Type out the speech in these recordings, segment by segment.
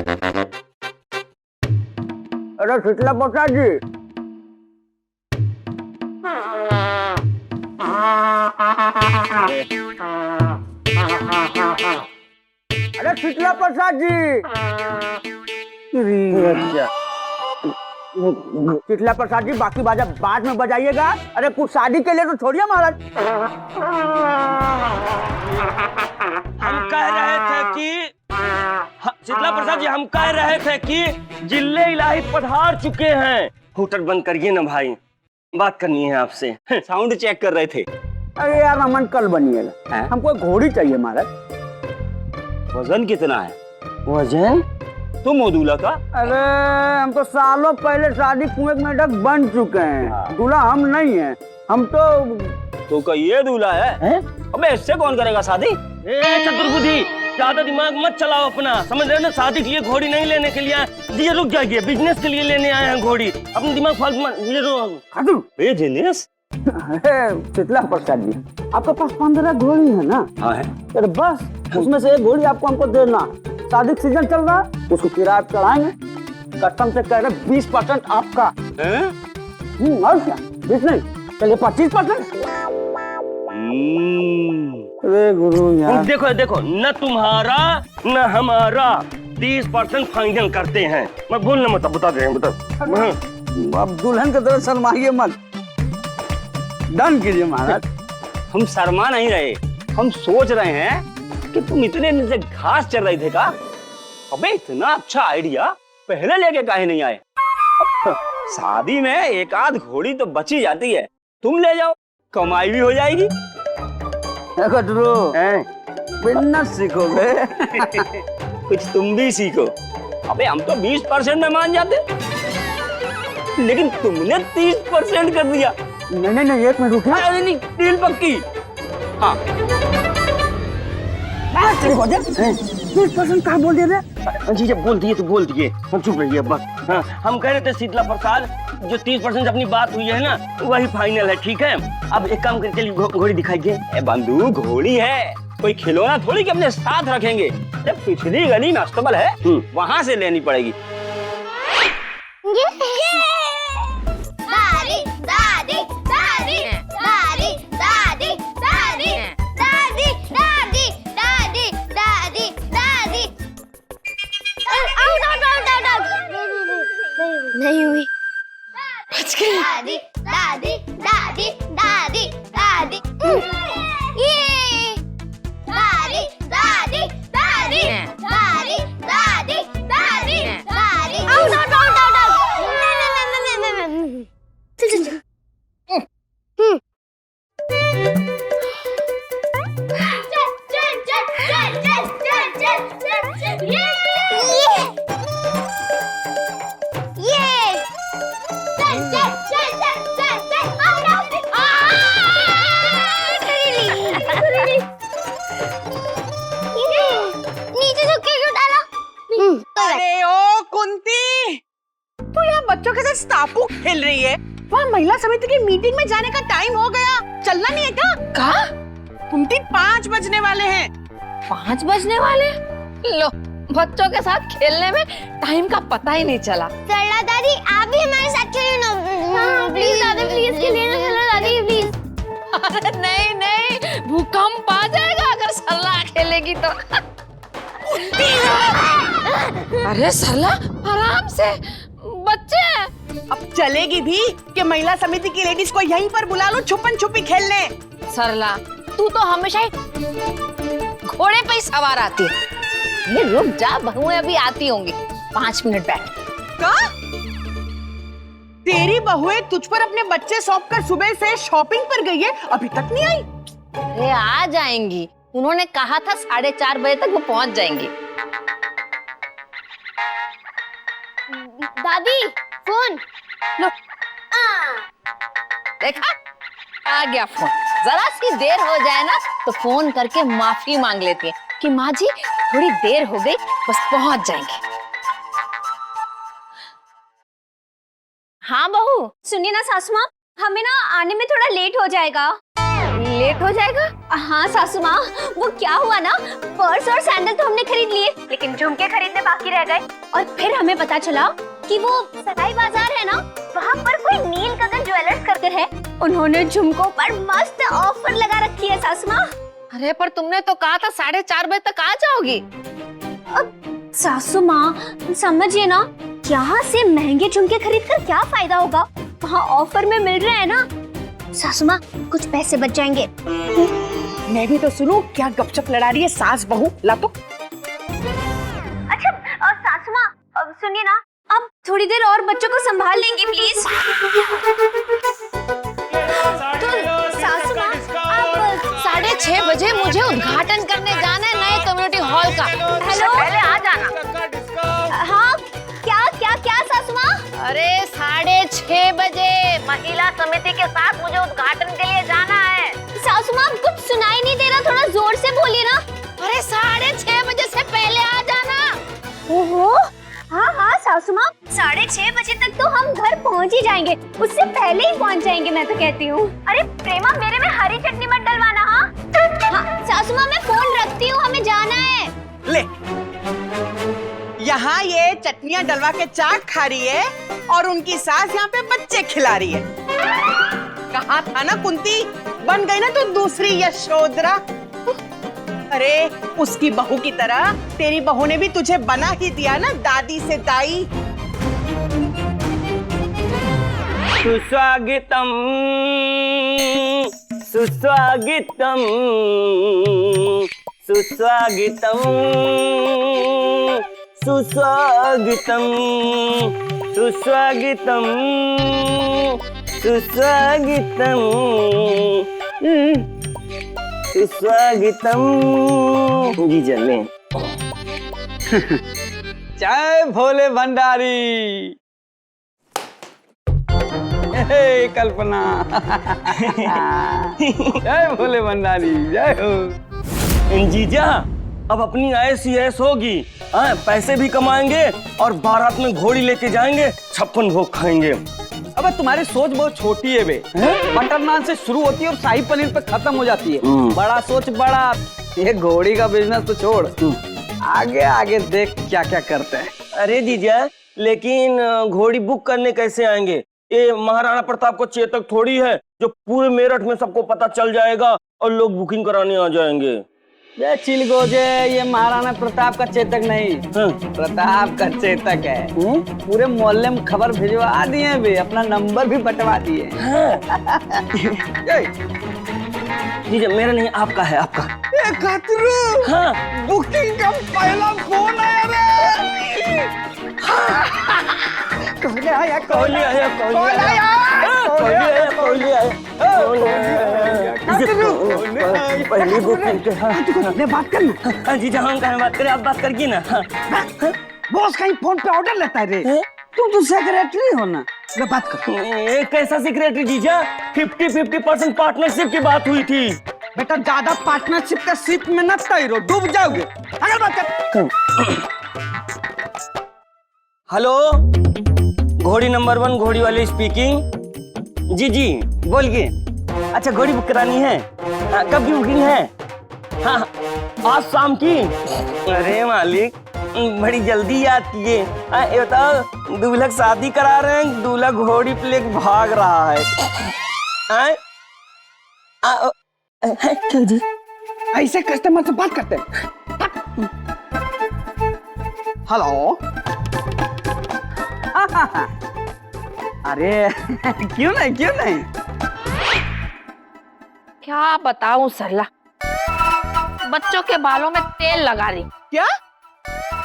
अरे शीतला प्रसाद जी, अरे शीतला प्रसाद जी, शीतला प्रसाद जी बाकी बाजा बाद में बजाइएगा। अरे कुछ शादी के लिए तो छोड़िए महाराज। हम कह रहे थे कि शीतला प्रसाद जी, हम कह रहे थे कि जिले इलाही पधार चुके हैं। होटल बंद करिए ना भाई, बात करनी है आपसे। साउंड चेक कर रहे थे। अरे यार अमन कल बनिएगा, हमको एक घोड़ी चाहिए महाराज। वजन कितना है? वजन तुम हो दूल्हा का? अरे हम तो सालों पहले शादी कुएं में मेढक बन चुके हैं, दूल्हा हम नहीं है। हम तो का ये दूल्हा है? अबे इससे कौन करेगा शादी? चतुर्बुद्धि, ज्यादा दिमाग मत चलाओ अपना, समझ रहे हो ना? शादी के लिए घोड़ी नहीं लेने के लिए ये रुक जाइए, बिजनेस के लिए लेने आए हैं घोड़ी। अपना दिमाग फालतू मत ये रो। बिजनेस? शीतला प्रसाद जी, आपके पास 15 घोड़ी है ना? हाँ है। अरे बस उसमें से एक घोड़ी आपको हमको देना। शादी सीजन चल रहा है, उसको किराया चढ़ाएंगे। कस्टम से कह रहे 20% आपका। और क्या? 20 नहीं, चलिए 25%। अरे गुरु यार, देखो देखो, न तुम्हारा न हमारा, 30% फाइनल करते हैं। मैं बोलना मत, बता दे बता। अब दुल्हन की तरह शर्माइए मत, डन कीजिए महाराज। हम शर्मा नहीं रहे, हम सोच रहे हैं कि तुम इतने दिन से घास चल रहे थे का? अबे इतना अच्छा आइडिया पहले लेके काहे नहीं आए? शादी में एक आध घोड़ी तो बची जाती है, तुम ले जाओ, कमाई भी हो जाएगी। बिजनेस सीखोगे। कुछ तुम भी सीखो। अबे हम तो 20% में मान जाते, लेकिन तुमने 30% कर दिया। नहीं, एक मिनट रुकिए। अरे नहीं, डील पक्की। हाँ 30% कहाँ बोल दिए थे? जी जब बोल दिए तो बोल दिए, हम चुप रहिए बस। हाँ, हम कह रहे थे शीतला प्रसाद, जो 30% अपनी बात हुई है ना, वही फाइनल है, ठीक है? अब एक काम करके घोड़ी दिखाइए। बंदूक घोड़ी है, कोई खिलौना थोड़ी कि अपने साथ रखेंगे। जब पिछली गली में अस्तबल है, वहाँ से लेनी पड़ेगी। दादी दादी दादी दादी दादी दादी दादी दादी दादी दादी दादी। नहीं हुई। दादी दादी दादी दादी दादी ये दादी दादी दादी दादी दादी दादी दादी। चल चल अरे ओ कुंती, तू यहाँ बच्चों के साथ टापू खेल रही है? वहाँ महिला समिति की मीटिंग में जाने का टाइम हो गया, चलना नहीं है क्या? कहा? कुंती 5 बजने वाले हैं। 5 बजने वाले? लो, बच्चों के साथ खेलने में टाइम का पता ही नहीं चला। सरला दादी आप भी हमारे साथ खेलो ना। प्लीज दादी, प्लीज खेलिए ना सरला दादी, प्लीज। अरे नहीं नहीं, भूकंप आ जाएगा अगर सरला खेलेगी तो। अरे सरला आराम से, बच्चे। अब चलेगी भी कि महिला समिति की लेडीज को यहीं पर बुला लो छुपन छुपी खेलने। सरला तू तो हमेशा ही घोड़े पे ही सवार आती है। ये रुक जा, बहुएं अभी आती होंगी, 5 मिनट बैठ। का? तेरी बहुएं तुझ पर अपने बच्चे सौंप कर सुबह से शॉपिंग पर गई है, अभी तक नहीं आई? अरे आ जाएंगी, उन्होंने कहा था 4:30 बजे तक वो पहुंच जाएंगी। दादी फोन लो, देखा आ गया फोन। जरा सी देर हो जाए ना तो फोन करके माफी मांग लेती है कि माँ जी थोड़ी देर हो गई, बस पहुंच जाएंगे। हाँ बहू, सुनिए ना सासू माँ, हमें ना आने में थोड़ा लेट हो जाएगा। लेट हो जाएगा। हाँ सासू माँ, वो क्या हुआ ना, पर्स और सैंडल तो हमने खरीद लिए, लेकिन झुमके खरीदने बाकी रह गए। और फिर हमें पता चला कि वो सराय बाजार है ना, वहाँ पर कोई नील गगन ज्वेलर्स करके है, उन्होंने झुमकों पर मस्त ऑफर लगा रखी है सासू माँ। अरे पर तुमने तो कहा था 4:30 बजे तक आ जाओगी। अब सासू माँ समझिए ना, यहाँ से महंगे झुमके खरीद कर क्या फायदा होगा, वहाँ ऑफर में मिल रहे हैं ना। सासू माँ कुछ पैसे बच जाएंगे। मैं भी तो सुनूं क्या गपशप लड़ा रही है सास बहू। ला तो। अच्छा सासू माँ सुनिए ना, अब थोड़ी देर और बच्चों को संभाल लेंगी प्लीज। तो सासू माँ अब 6:30 बजे मुझे उद्घाटन करने जाना है नए कम्युनिटी हॉल का। हेलो, पहले आ जाना। हाँ क्या क्या क्या सासू माँ? अरे 6:30 बजे महिला समिति के साथ मुझे उद्घाटन के लिए जाना है। सासू माँ कुछ सुनाई नहीं दे रहा, थोड़ा जोर से बोलिए ना। अरे 6:30 बजे से पहले आ जाना। ओहो हाँ हाँ सासू माँ, 6:30 बजे तक तो हम घर पहुँच ही जाएंगे, उससे पहले ही पहुँच जाएंगे मैं तो कहती हूँ। अरे प्रेमा मेरे में हरी चटनी मत डलवाना। हाँ सासू माँ मैं फोन रखती हूँ, हमें जाना है। ले, यहाँ ये चटनियाँ डलवा के चाट खा रही है और उनकी सास यहाँ पे बच्चे खिला रही है। कहा था ना कुंती, बन गई ना तो दूसरी यशोधरा। अरे उसकी बहू की तरह तेरी बहू ने भी तुझे बना ही दिया ना, दादी से दाई। सुस्वागतम सुस्वागतम सुस्वागतम सुस्वागतम सुस्वागतम सुस्वागतम सुस्वागतम। जी चलें। जय भोले भंडारी। हे कल्पना। जय भोले भंडारी, जय हो। जीजा अब अपनी ऐश ही ऐश होगी, पैसे भी कमाएंगे और बारात में घोड़ी लेके जाएंगे, 56 भोग खाएंगे। अबे तुम्हारी सोच बहुत छोटी है बे। बटर नान से शुरू होती है और शाही पनीर पे खत्म हो जाती है। बड़ा सोच बड़ा। ये घोड़ी का बिजनेस तो छोड़, आगे आगे देख क्या क्या करते हैं। अरे जीजा लेकिन घोड़ी बुक करने कैसे आएंगे? ये महाराणा प्रताप को चेतक थोड़ी है जो पूरे मेरठ में सबको पता चल जाएगा और लोग बुकिंग कराने आ जाएंगे। ये चिलगोजे, ये महाराणा प्रताप का चेतक नहीं, प्रताप का चेतक है। पूरे मोहल्ले में खबर भिजवा दिए भी, अपना नंबर भी बंटवा दिए। जीजा मेरा नहीं, आपका है, आपका। हाँ बुकिंग का पहला फोन आया रे। कोहली आया, कोहली आया, कोहली आया, कोहली आया, कोहली आया। पहली बुकिंग के। हाँ बात कर ना। जीजा हम कहाँ बात करें, आप बात करिए ना। बॉस कहीं फोन पे ऑर्डर लेता है रे। तुम तो सेक्रेटरी हो ना, मैं बात कर। ये कैसा सेक्रेटरी जीजा? 50-50% पार्टनरशिप की बात हुई थी। बेटा ज्यादा पार्टनरशिप का शिप में न तैरो, डूब जाओगे। अगर बात कर। हेलो, घोड़ी नंबर 1 घोड़ी वाले स्पीकिंग। जी जी बोलिए। अच्छा घोड़ी बुक करानी है, कब की बुकिंग है? हाँ आज शाम की। अरे मालिक बड़ी जल्दी याद किए। ये बताओ दूल्हा शादी करा रहे हैं, दूल्हा घोड़ी पे लेके भाग रहा है। क्या जी? ऐसे कस्टमर से बात करते हैं। हेलो। अरे क्यों नहीं, क्यों नहीं। क्या बताऊं सरला, बच्चों के बालों में तेल लगा रही। क्या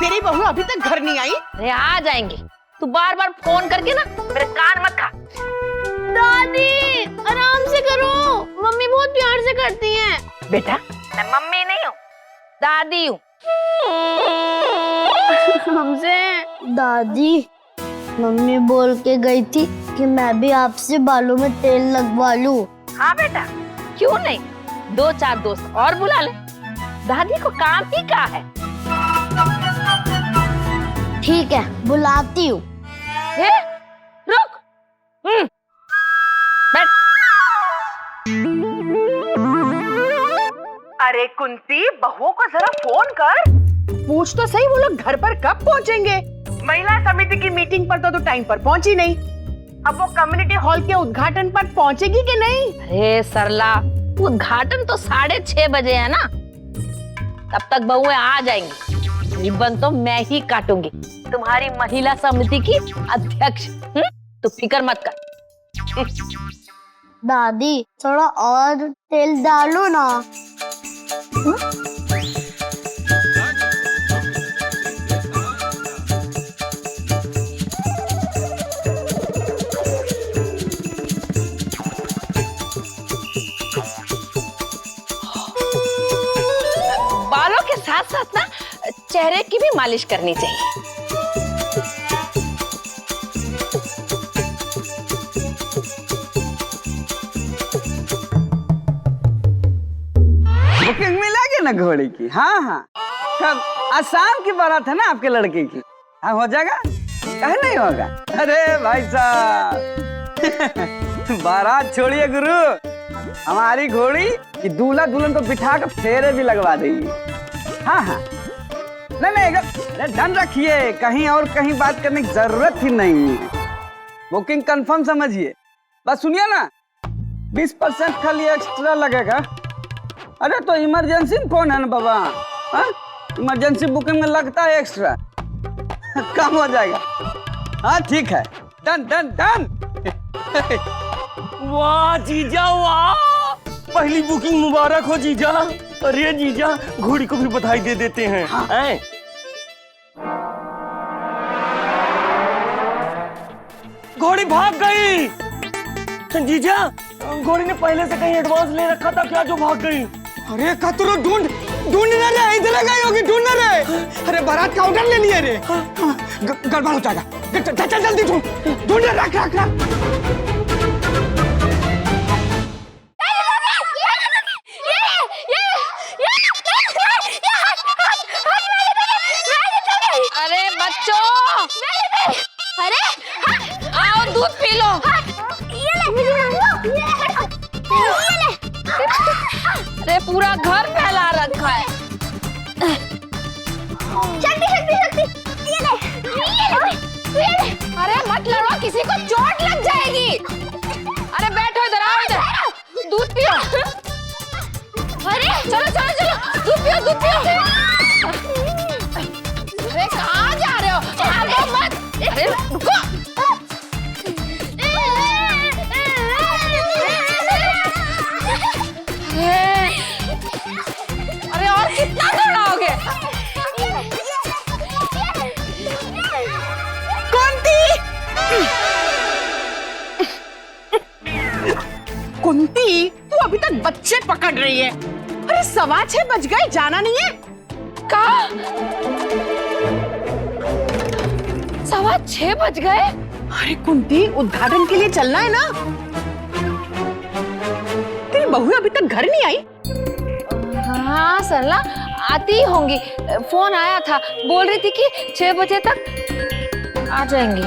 तेरी बहू अभी तक घर नहीं आई? अरे आ जाएंगे, तू बार बार फोन करके ना मेरे कान मत खा। दादी आराम से करो, मम्मी बहुत प्यार से करती हैं। बेटा मैं मम्मी नहीं हूँ, दादी हूँ। हमसे दादी, मम्मी बोल के गई थी कि मैं भी आपसे बालों में तेल लगवा लूं। हाँ बेटा क्यों नहीं, 2-4 दोस्त और बुला ले, दादी को काम ही क्या है। ठीक है बुलाती हूँ। रुक बैठ। अरे कुंती, बहुओं को जरा फोन कर, पूछ तो सही वो लोग घर पर कब पहुंचेंगे। महिला समिति की मीटिंग पर तो टाइम पर पहुंची नहीं, अब वो कम्युनिटी हॉल के उद्घाटन पर पहुंचेगी कि नहीं? अरे सरला, उद्घाटन तो 6:30 बजे है ना, तब तक बहुएं आ जाएंगी। रिबन तो मैं ही काटूंगी, तुम्हारी महिला समिति की अध्यक्ष। तो फिक्र मत कर। दादी थोड़ा और तेल डालो ना। बालों के साथ साथ ना चेहरे की भी मालिश करनी चाहिए। बुकिंग मिला के ना घोड़ी की? हाँ हाँ, कब? आज शाम की बारात है ना आपके लड़के की। हाँ हो जाएगा, कहे नहीं होगा। अरे भाई साहब बारात छोड़िए गुरु, हमारी घोड़ी की दूल्हा दुल्हन को बिठा कर फेरे भी लगवा देगी। हाँ हाँ, नहीं अरे डन रखिए, कहीं और कहीं बात करने की जरूरत ही नहीं है। बुकिंग कंफर्म समझिए। बस सुनिए ना, 20% खाली एक्स्ट्रा लगेगा। अरे तो इमरजेंसी में कौन है ना बाबा, इमरजेंसी बुकिंग में लगता है एक्स्ट्रा। कम हो जाएगा। हाँ ठीक है, डन डन डन। वाह जीजा वाह, पहली बुकिंग मुबारक हो जीजा। अरे जीजा, घोड़ी को भी बधाई दे देते हैं। हैं? घोड़ी भाग गई। जीजा, घोड़ी ने पहले से कहीं एडवांस ले रखा था क्या जो भाग गई? अरे कतरो ढूंढ ना रहे, इधर गई होगी, ढूंढ ना रहे। अरे बारात का ऑर्डर ले लिए रे, गड़बड़ हो जाएगा। चल जल्दी ढूंढ रख रख रख। अरे बच्चों, अरे आओ दूध पी लो। अरे पूरा घर फैला रखा है। अरे मत लड़ो, किसी को चोट लग जाएगी। अरे बैठो इधर, आओ इधर, दूध पियो। अरे चलो चलो चलो, दूध पियो दूध पियो। अरे कहाँ जा रहे हो? भागो मत। अरे रुको। अरे और कितना दौड़ाओगे? कुंती, तू अभी तक बच्चे पकड़ रही है। अरे 6:15 बज गए, जाना नहीं है? कहा 6:15 बज गए? अरे कुंती, उद्घाटन के लिए चलना है ना। तेरी बहू अभी तक घर नहीं आई? हाँ सरला, आती ही होंगी। फोन आया था, बोल रही थी कि 6 बजे तक आ जाएंगी।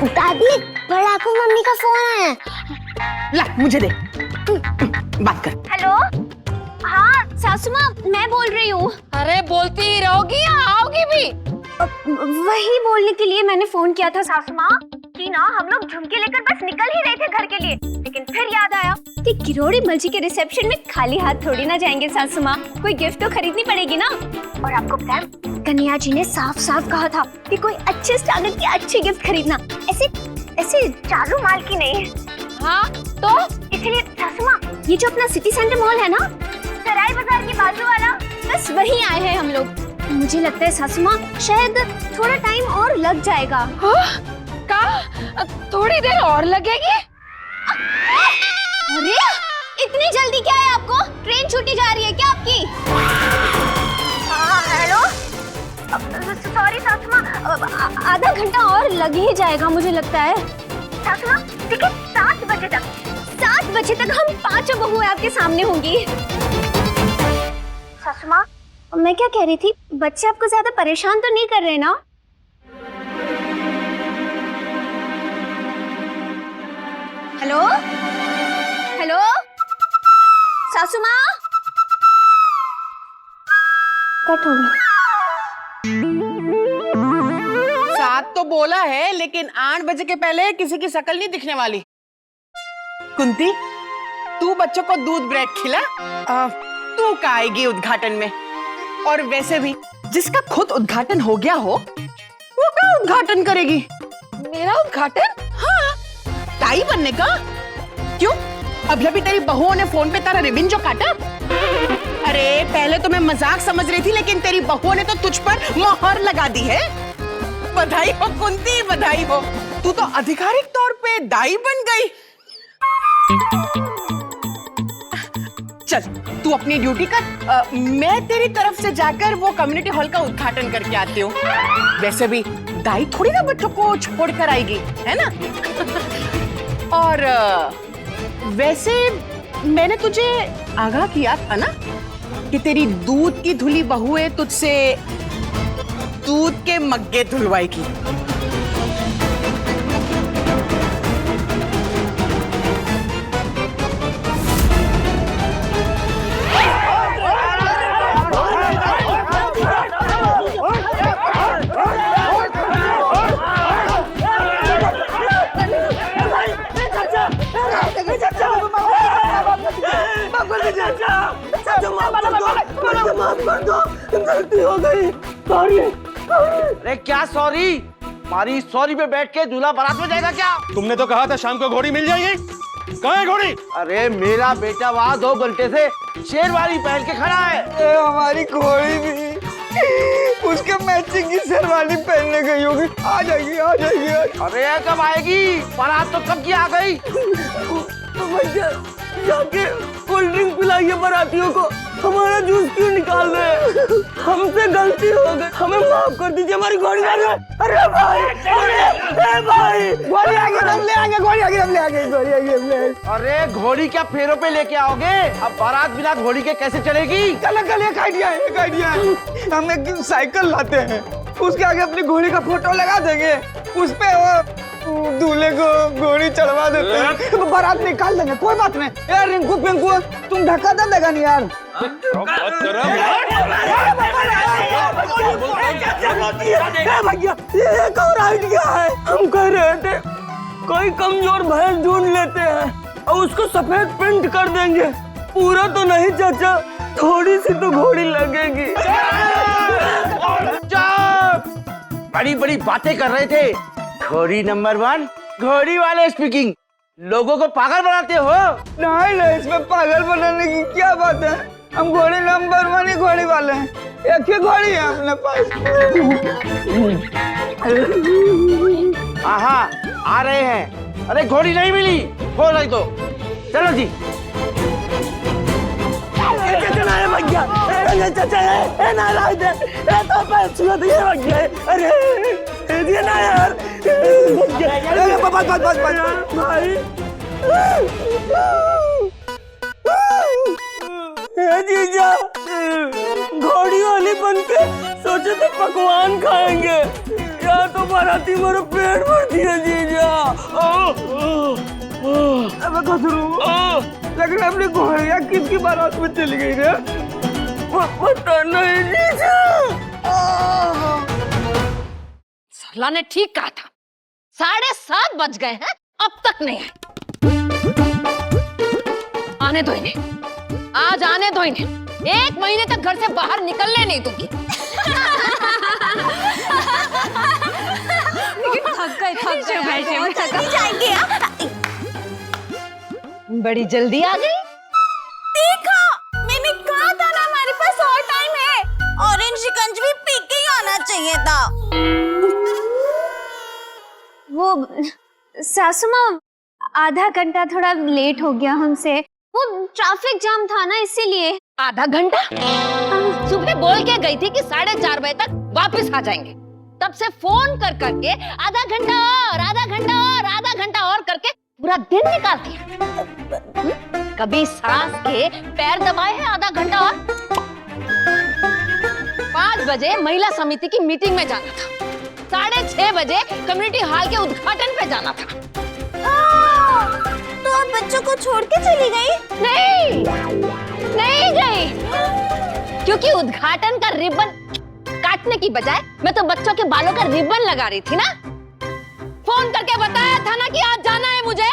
दादी, बड़ा को मम्मी का फोन है। ला मुझे दे, बात कर। हेलो, हाँ सासू माँ, मैं बोल रही हूँ। अरे बोलती ही रहोगी या आओगी भी? वही बोलने के लिए मैंने फोन किया था सासू माँ कि ना हम लोग झुमके लेकर बस निकल ही रहे थे घर के लिए, लेकिन फिर याद आया कि किरोड़ी मलजी के रिसेप्शन में खाली हाथ थोड़ी ना जाएंगे सासू माँ, कोई गिफ्ट तो खरीदनी पड़ेगी ना। और आपको पता है, कन्हैया जी ने साफ साफ कहा था कि कोई अच्छे स्टैंडर्ड की अच्छी गिफ्ट खरीदना, ऐसे ऐसे चालू माल की नहीं। हाँ तो इसलिए सासू माँ, ये जो अपना सिटी सेंटर मॉल है ना, सराय बाजार के बाजू वाला, बस वहीं आए हैं हम लोग। मुझे लगता है सासू माँ, शायद थोड़ा टाइम और लग जाएगा। का थोड़ी देर और लगेगी? अरे इतनी जल्दी क्या है आपको? ट्रेन छूटी जा रही है क्या आपकी? हेलो, सॉरी सासू माँ, आधा घंटा और लग ही जाएगा मुझे लगता है। सासू माँ, ठीक है, 7 बजे तक, 7 बजे तक हम 5 बहुएं आपके सामने होंगी। सासू माँ, मैं क्या कह रही थी, बच्चे आपको ज्यादा परेशान तो नहीं कर रहे ना? हेलो हेलो सासू माँ। कट हो गई। 7 तो बोला है, लेकिन 8 बजे के पहले किसी की शक्ल नहीं दिखने वाली। कुंती, तू बच्चों को दूध ब्रेड खिला। तू का आएगी उद्घाटन में? और वैसे भी जिसका खुद उद्घाटन हो गया हो वो क्या उद्घाटन करेगी? मेरा उद्घाटन? हाँ, टाई बनने का। क्यों? अभी तेरी बहुओं ने फोन पे तेरा रिबन जो काटा। अरे पहले तो मैं मजाक समझ रही थी, लेकिन तेरी बहुओं ने तो तुझ पर मोहर लगा दी है। बधाई हो कुंती, बधाई हो। तू तो आधिकारिक तौर पे दाई बन गई। चल तू अपनी ड्यूटी कर। मैं तेरी तरफ से जाकर वो कम्युनिटी हॉल का उद्घाटन करके आती हूँ। वैसे भी दाई थोड़ी ना बच्चों को छोड़ कर आएगी, है ना? और वैसे मैंने तुझे आगाह किया था ना कि तेरी दूध की धुली बहुएं तुझसे दूध के मग्गे धुलवाएगी। अरे क्या सॉरी? हमारी सॉरी पे बैठ के दूल्हा बारात में जाएगा क्या? तुमने तो कहा था शाम को घोड़ी मिल जाएगी। कहाँ है घोड़ी? अरे मेरा बेटा वहाँ 2 घंटे से शेरवानी पहन के खड़ा है। हमारी घोड़ी भी उसके मैचिंग की शेरवानी पहनने गई होगी। आ जाएगी आ जाएगी। अरे कब आएगी? बारात तो कब की आ गई। तो भैया जाके कोल्ड ड्रिंक पिलाइए बारातियों को। हमारा जूस क्यों निकाल रहे हैं? हमसे गलती हो गई, हमें माफ कर दीजिए। हमारी घोड़ी आ गई। अरे भाई, अरे भाई, घोड़ी आ गई, हम ले आएंगे। घोड़ी आ गई, हम ले आएंगे। घोड़ी आ गई, हम ले आएंगे। अरे घोड़ी क्या फेरों पे लेके आओगे? अब बारात बिना घोड़ी के कैसे चलेगी? चल एक आइडिया है, एक आइडिया है। हम एक साइकिल लाते हैं, उसके आगे अपनी घोड़ी का फोटो लगा देंगे, उस पे वो दूल्हे को घोड़ी चढ़वा देते हैं, बारात निकाल देंगे। कोई बात नहीं यार। रिंकू पिंकू तुम धक्का दे देगा नहीं यार। भैया ये एक और आइडिया है। हम कह रहे थे कोई कमजोर भैंस ढूंढ लेते हैं और उसको सफेद पेंट कर देंगे। पूरा तो नहीं चाचा, थोड़ी सी तो घोड़ी लगेगी। बड़ी बड़ी बातें कर रहे थे। घोड़ी नंबर 1, घोड़ी वाले स्पीकिंग। लोगों को पागल बनाते हो। नहीं नहीं, इसमें पागल बनाने की क्या बात है। हम घोड़ी नंबर 1 ही घोड़ी वाले हैं। एक ही घोड़ी है अपने पास। हाँ आ रहे हैं। अरे घोड़ी नहीं मिली, हो रही तो चलो जी। भैया चाचा अरे दिए ना यार। भाई जीजा, घोड़ी वाली बन के सोचे थे पकवान खाएंगे, या तो बाराती मेरा पेट भर दिया जीजा। लेकिन अपनी घोड़िया किसकी बारात में चली गई रे? पता नहीं जीजा। सरला ने ठीक कहा था, 7:30 बज गए हैं, अब तक नहीं आए। आने दो इन्हें, आज आने दो इन्हें। 1 महीने तक घर से बाहर निकलने नहीं दूंगी। बड़ी जल्दी आ गई। देखा, मैंने कहा था ना हमारे पास और टाइम है। ऑरेंज शिकंजी पी के ही आना चाहिए था। वो सासू माँ, आधा घंटा थोड़ा लेट हो गया हमसे। वो ट्रैफिक जाम था ना, इसीलिए। आधा घंटा? सुबह बोल के गई थी कि 4:30 बजे तक वापस आ जाएंगे। तब से फोन कर करके आधा घंटा और, आधा घंटा और, आधा घंटा और करके पूरा दिन निकाल दिया। कभी सांस के पैर दबाए हैं आधा घंटा और। 5 बजे महिला समिति की मीटिंग में जाना था, 6:30 बजे कम्युनिटी हॉल के उद्घाटन पे जाना था। तो आप बच्चों को छोड़ के चली गई? नहीं, नहीं गई, क्योंकि उद्घाटन का रिबन काटने की बजाय मैं तो बच्चों के बालों का रिबन लगा रही थी ना। फोन करके बताया था ना कि आज जाना है मुझे।